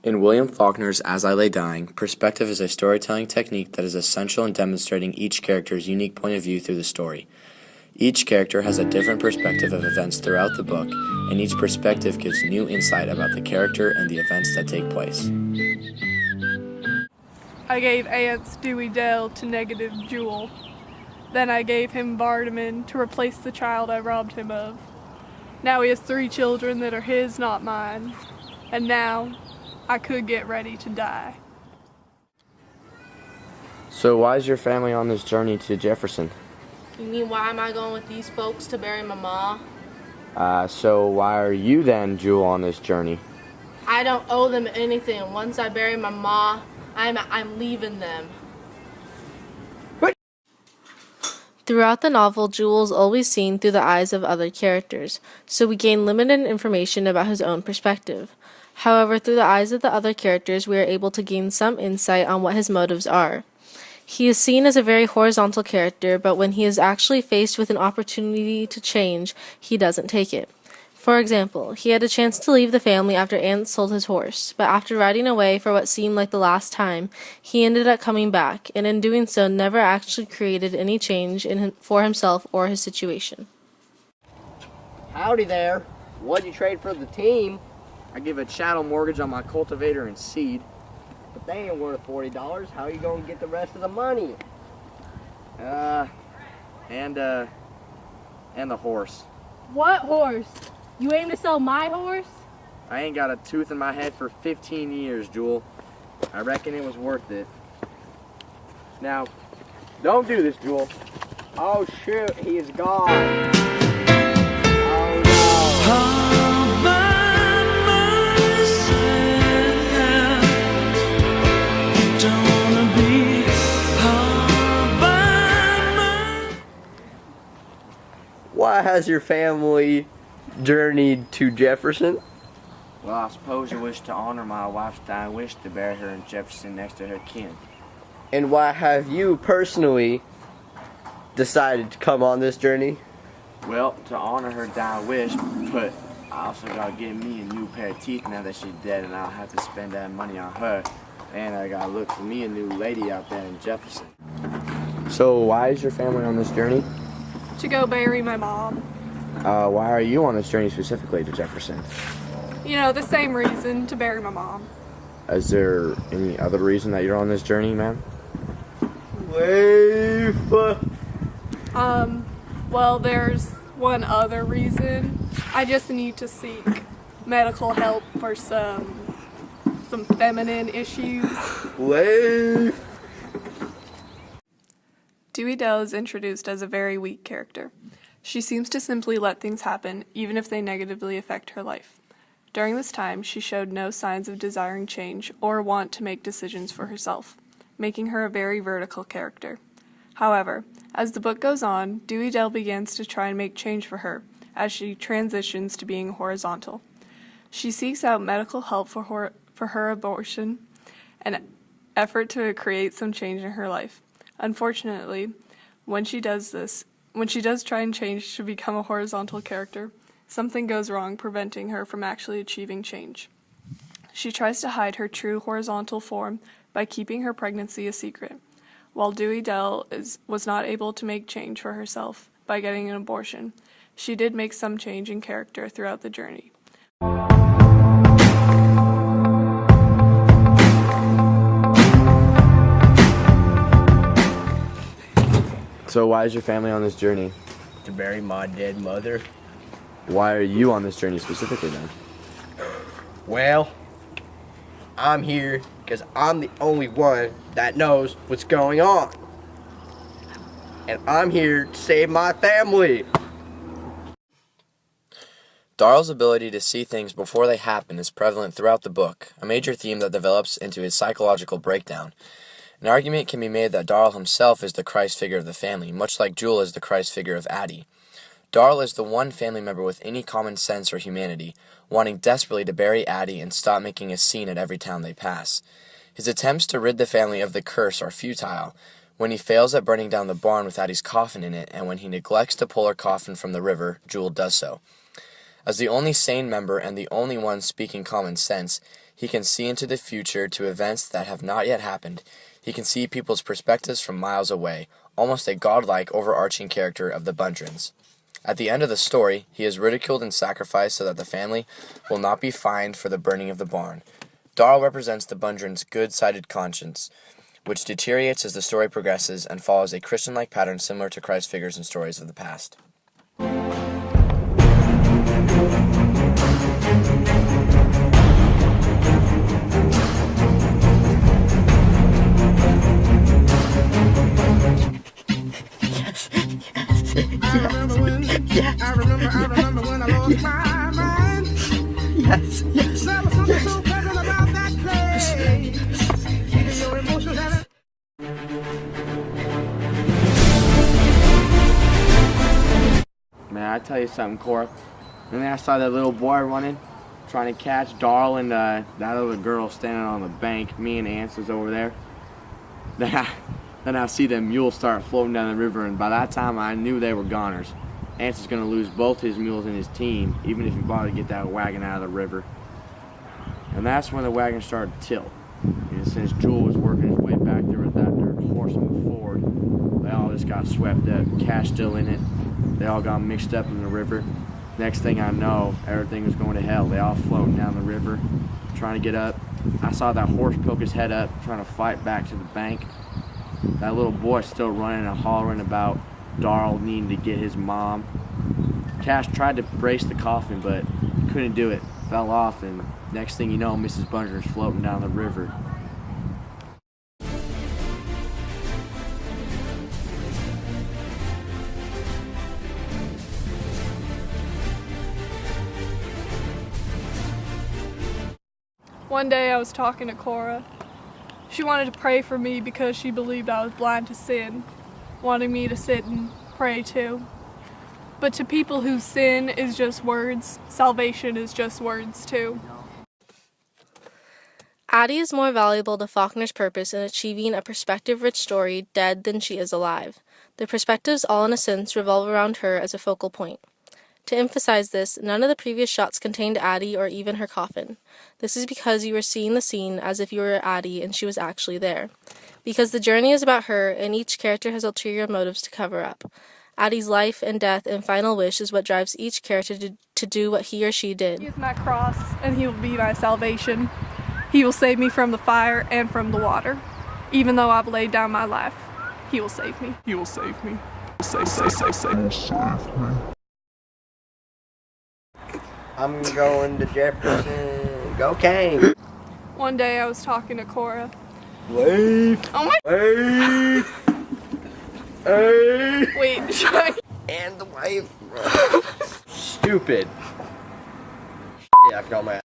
In William Faulkner's As I Lay Dying, perspective is a storytelling technique that is essential in demonstrating each character's unique point of view through the story. Each character has a different perspective of events throughout the book, and each perspective gives new insight about the character and the events that take place. I gave Aunt's Dewey Dell to Negative Jewel. Then I gave him Vardaman to replace the child I robbed him of. Now he has 3 children that are his, not mine. And now I could get ready to die. So why is your family on this journey to Jefferson? You mean why am I going with these folks to bury my ma? So why are you then, Jewel, on this journey? I don't owe them anything. Once I bury my ma, I'm leaving them. Throughout the novel, Jewel is always seen through the eyes of other characters, so we gain limited information about his own perspective. However, through the eyes of the other characters, we are able to gain some insight on what his motives are. He is seen as a very horizontal character, but when he is actually faced with an opportunity to change, he doesn't take it. For example, he had a chance to leave the family after Aunt sold his horse, but after riding away for what seemed like the last time, he ended up coming back, and in doing so never actually created any change for himself or his situation. Howdy there. What'd you trade for the team? I give a chattel mortgage on my cultivator and seed. But they ain't worth $40. How you gonna get the rest of the money? And the horse. What horse? You aim to sell my horse? I ain't got a tooth in my head for 15 years, Jewel. I reckon it was worth it. Now, don't do this, Jewel. Oh shoot, he is gone. Oh no. Why has your family journeyed to Jefferson? Well, I suppose you wish to honor my wife's dying wish to bury her in Jefferson next to her kin. And why have you personally decided to come on this journey? Well, to honor her dying wish, but I also gotta get me a new pair of teeth now that she's dead, and I'll have to spend that money on her. And I gotta look for me a new lady out there in Jefferson. So why is your family on this journey? To go bury my mom. Why are you on this journey specifically to Jefferson? You know, the same reason, to bury my mom. Is there any other reason that you're on this journey, ma'am? Well, there's one other reason. I just need to seek medical help for some feminine issues. Dewey Dell is introduced as a very weak character. She seems to simply let things happen, even if they negatively affect her life. During this time, she showed no signs of desiring change or want to make decisions for herself, making her a very vertical character. However, as the book goes on, Dewey Dell begins to try and make change for her as she transitions to being horizontal. She seeks out medical help for her abortion, an effort to create some change in her life. Unfortunately, when she does try and change to become a horizontal character, something goes wrong, preventing her from actually achieving change. She tries to hide her true horizontal form by keeping her pregnancy a secret. While Dewey Dell was not able to make change for herself by getting an abortion, she did make some change in character throughout the journey. So why is your family on this journey? To bury my dead mother. Why are you on this journey specifically then? Well, I'm here because I'm the only one that knows what's going on. And I'm here to save my family. Daryl's ability to see things before they happen is prevalent throughout the book, a major theme that develops into his psychological breakdown. An argument can be made that Daryl himself is the Christ figure of the family, much like Jewel is the Christ figure of Addie. Daryl is the one family member with any common sense or humanity, wanting desperately to bury Addie and stop making a scene at every town they pass. His attempts to rid the family of the curse are futile. When he fails at burning down the barn with Addie's coffin in it, and when he neglects to pull her coffin from the river, Jewel does so. As the only sane member and the only one speaking common sense, He can see into the future to events that have not yet happened. He can see people's perspectives from miles away, almost a godlike, overarching character of the Bundrans. At the end of the story, he is ridiculed and sacrificed so that the family will not be fined for the burning of the barn. Darl represents the Bundrans' good-sided conscience, which deteriorates as the story progresses and follows a Christian-like pattern similar to Christ figures in stories of the past. I remember when I lost my mind. Yes. There was something so pleasant about that place. Keeping your emotions at it. Man, I tell you something, Cora. And then I saw that little boy running, trying to catch Darl and that other girl standing on the bank. Me and Ants was over there. Then I see the mules start floating down the river, and by that time I knew they were goners. Ants is going to lose both his mules and his team, even if he bothered to get that wagon out of the river. And that's when the wagon started to tilt. And since Jewel was working his way back there with that horse on the ford, they all just got swept up. Cash still in it. They all got mixed up in the river. Next thing I know, everything was going to hell. They all floating down the river, trying to get up. I saw that horse poke his head up, trying to fight back to the bank. That little boy still running and hollering about Darl needing to get his mom. Cash tried to brace the coffin, but couldn't do it. Fell off, and next thing you know, Mrs. Bundra's floating down the river. One day I was talking to Cora. She wanted to pray for me because she believed I was blind to sin, wanting me to sit and pray too. But to people whose sin is just words, salvation is just words too. Addie is more valuable to Faulkner's purpose in achieving a perspective-rich story dead than she is alive. The perspectives all in a sense revolve around her as a focal point. To emphasize this, none of the previous shots contained Addie or even her coffin. This is because you were seeing the scene as if you were Addie and she was actually there. Because the journey is about her, and each character has ulterior motives to cover up. Addie's life and death and final wish is what drives each character to do what he or she did. He is my cross, and he will be my salvation. He will save me from the fire and from the water. Even though I've laid down my life, he will save me. He will save me. Save me. I'm going to Jefferson. Go Kane. One day I was talking to Cora. Wave. Oh my... Wave. Hey. Wait, should I... And the wave. Stupid. Yeah, I forgot my